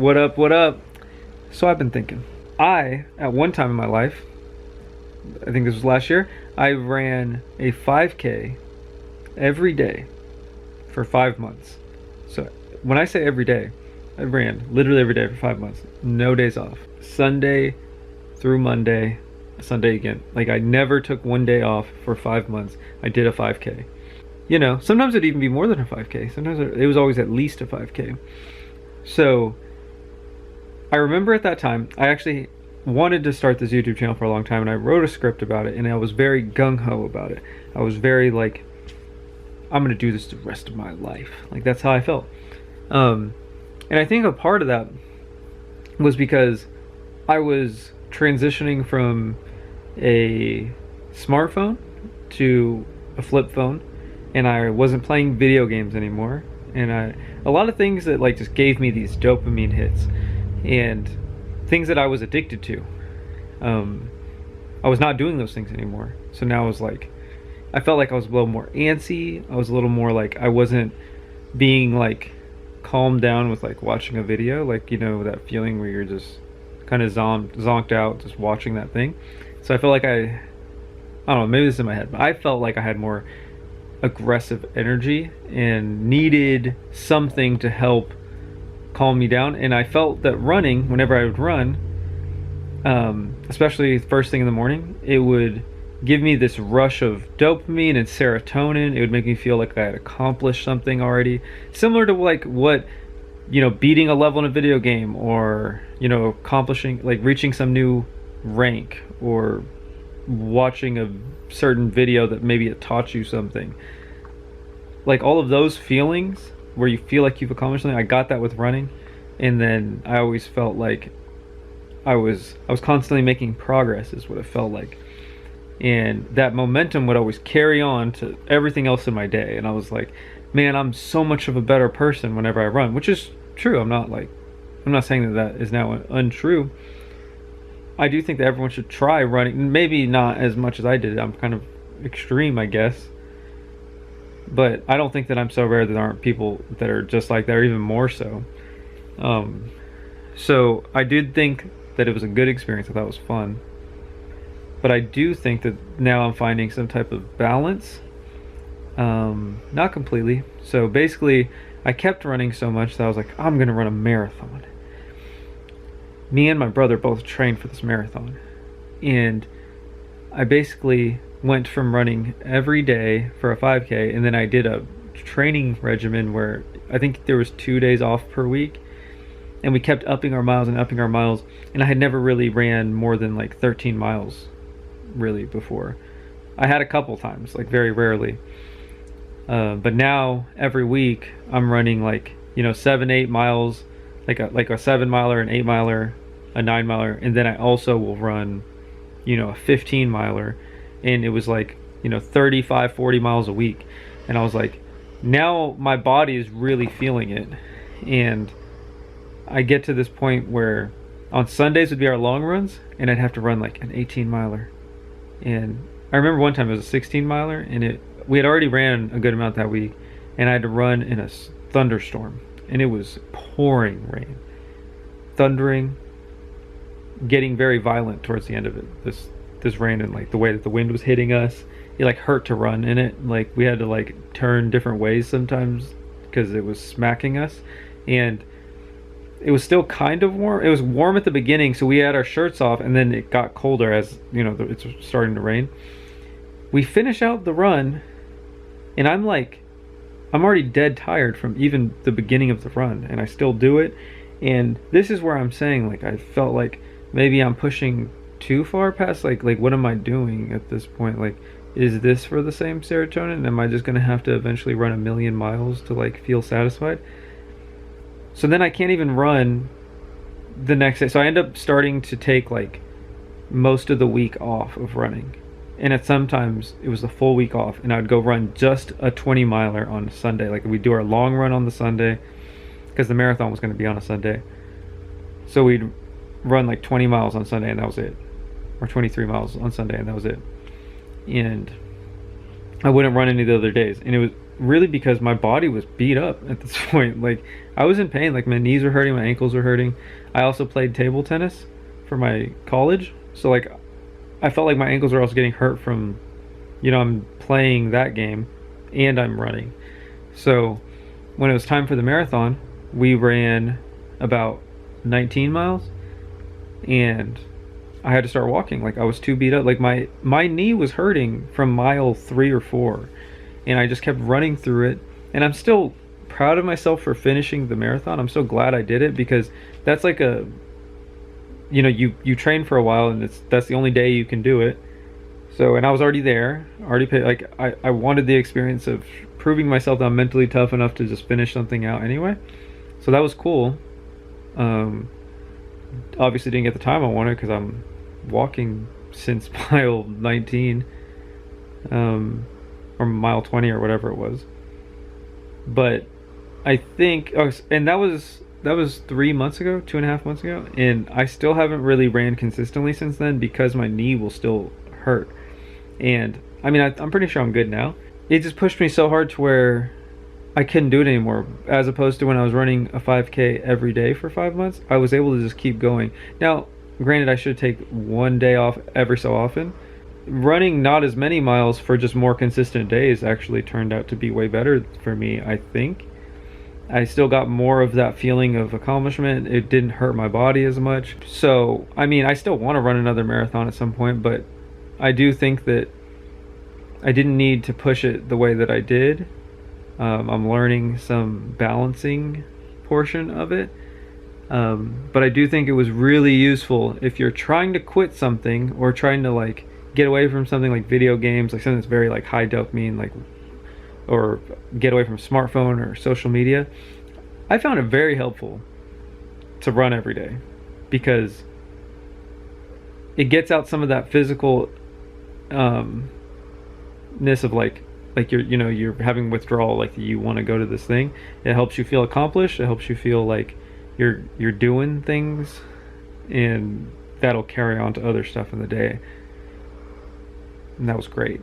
What up, what up? So I've been thinking. At one time in my life, I think this was last year, I ran a 5K every day for 5 months. So when I say every day, I ran literally every day for 5 months. No days off. Sunday through Monday, Sunday again. Like I never took one day off for 5 months. I did a 5K. You know, sometimes it'd even be more than a 5K. Sometimes it was always at least a 5K. So I remember at that time, I actually wanted to start this YouTube channel for a long time, and I wrote a script about it, and I was very gung-ho about it. I was very like, I'm gonna do this the rest of my life. Like that's how I felt. And I think a part of that was because I was transitioning from a smartphone to a flip phone, and I wasn't playing video games anymore, and a lot of things that like just gave me these dopamine hits and things that I was addicted to. I was not doing those things anymore. So now I was like, I felt like I was a little more antsy. I was a little more like, I wasn't being like calmed down with like watching a video, like, you know, that feeling where you're just kind of zonked out just watching that thing. So I felt like I don't know, maybe this is in my head, but I felt like I had more aggressive energy and needed something to help calm me down. And I felt that running, whenever I would run, especially first thing in the morning, it would give me this rush of dopamine and serotonin. It would make me feel like I had accomplished something already, similar to like what, you know, beating a level in a video game, or, you know, accomplishing, like reaching some new rank, or watching a certain video that maybe it taught you something. Like all of those feelings where you feel like you've accomplished something, I got that with running. And then I always felt like I was constantly making progress, is what it felt like. And that momentum would always carry on to everything else in my day. And I was like, man, I'm so much of a better person whenever I run, which is true. I'm not saying that is now untrue. I do think that everyone should try running. Maybe not as much as I did. I'm kind of extreme, I guess. But I don't think that I'm so rare that there aren't people that are just like that, or even more so. So I did think that it was a good experience. I thought it was fun. But I do think that now I'm finding some type of balance. Not completely. So basically, I kept running so much that I was like, I'm going to run a marathon. Me and my brother both trained for this marathon. And I basically went from running every day for a 5K, and then I did a training regimen where I think there was 2 days off per week, and we kept upping our miles and upping our miles, and I had never really ran more than like 13 miles really before. I had a couple times, like very rarely, but now every week I'm running like, you know, 7-8 miles, like a 7 miler, an 8 miler, a 9 miler, and then I also will run, you know, a 15 miler. And it was like, you know, 35-40 miles a week. And I was like, now my body is really feeling it. And I get to this point where on Sundays would be our long runs, and I'd have to run like an 18 miler. And I remember one time it was a 16 miler, and we had already ran a good amount that week, and I had to run in a thunderstorm, and it was pouring rain, thundering, getting very violent towards the end of it. This rain, and like the way that the wind was hitting us, it like hurt to run in it. Like we had to like turn different ways sometimes because it was smacking us. And it was still kind of warm. It was warm at the beginning, so we had our shirts off, and then it got colder as, you know, it's starting to rain. We finish out the run, and I'm already dead tired from even the beginning of the run, and I still do it. And this is where I'm saying, like, I felt like maybe I'm pushing too far past, like what am I doing at this point? Like, is this for the same serotonin? Am I just gonna have to eventually run 1,000,000 miles to like feel satisfied? So then I can't even run the next day. So I end up starting to take like most of the week off of running, and at sometimes it was a full week off, and I would go run just a 20 miler on Sunday. Like we'd do our long run on the Sunday because the marathon was going to be on a Sunday, so we'd run like 20 miles on Sunday, and that was it. Or 23 miles on Sunday, and that was it. And I wouldn't run any of the other days. And it really because my body was beat up at this point. Like I was in pain. Like my knees were hurting, my ankles were hurting. I also played table tennis for my college, so like I felt like my ankles were also getting hurt from, I'm playing that game and I'm running. So when it was time for the marathon, we ran about 19 miles, and I had to start walking. Like I was too beat up. Like my knee was hurting from mile 3 or 4, and I just kept running through it. And I'm still proud of myself for finishing the marathon. I'm so glad I did it, because that's like a, you train for a while, and that's the only day you can do it. So, and I was already there, already paid. Like I wanted the experience of proving myself that I'm mentally tough enough to just finish something out anyway. So that was cool. Um, Obviously didn't get the time I wanted because I'm walking since mile 19, or mile 20 or whatever it was. But I think, and that was 3 months ago, 2.5 months ago, and I still haven't really ran consistently since then because my knee will still hurt. And I mean, I'm pretty sure I'm good now. It just pushed me so hard to where I couldn't do it anymore. As opposed to when I was running a 5K every day for 5 months, I was able to just keep going. Now, granted, I should take one day off every so often. Running not as many miles for just more consistent days actually turned out to be way better for me, I think. I still got more of that feeling of accomplishment. It didn't hurt my body as much. So, I mean, I still want to run another marathon at some point, but I do think that I didn't need to push it the way that I did. I'm learning some balancing portion of it. But I do think it was really useful if you're trying to quit something or trying to like get away from something like video games, like something that's very like high dopamine, like, or get away from smartphone or social media. I found it very helpful to run every day because it gets out some of that physical ness of like you're having withdrawal, like you want to go to this thing. It helps you feel accomplished. It helps you feel like you're doing things, and that'll carry on to other stuff in the day. And that was great.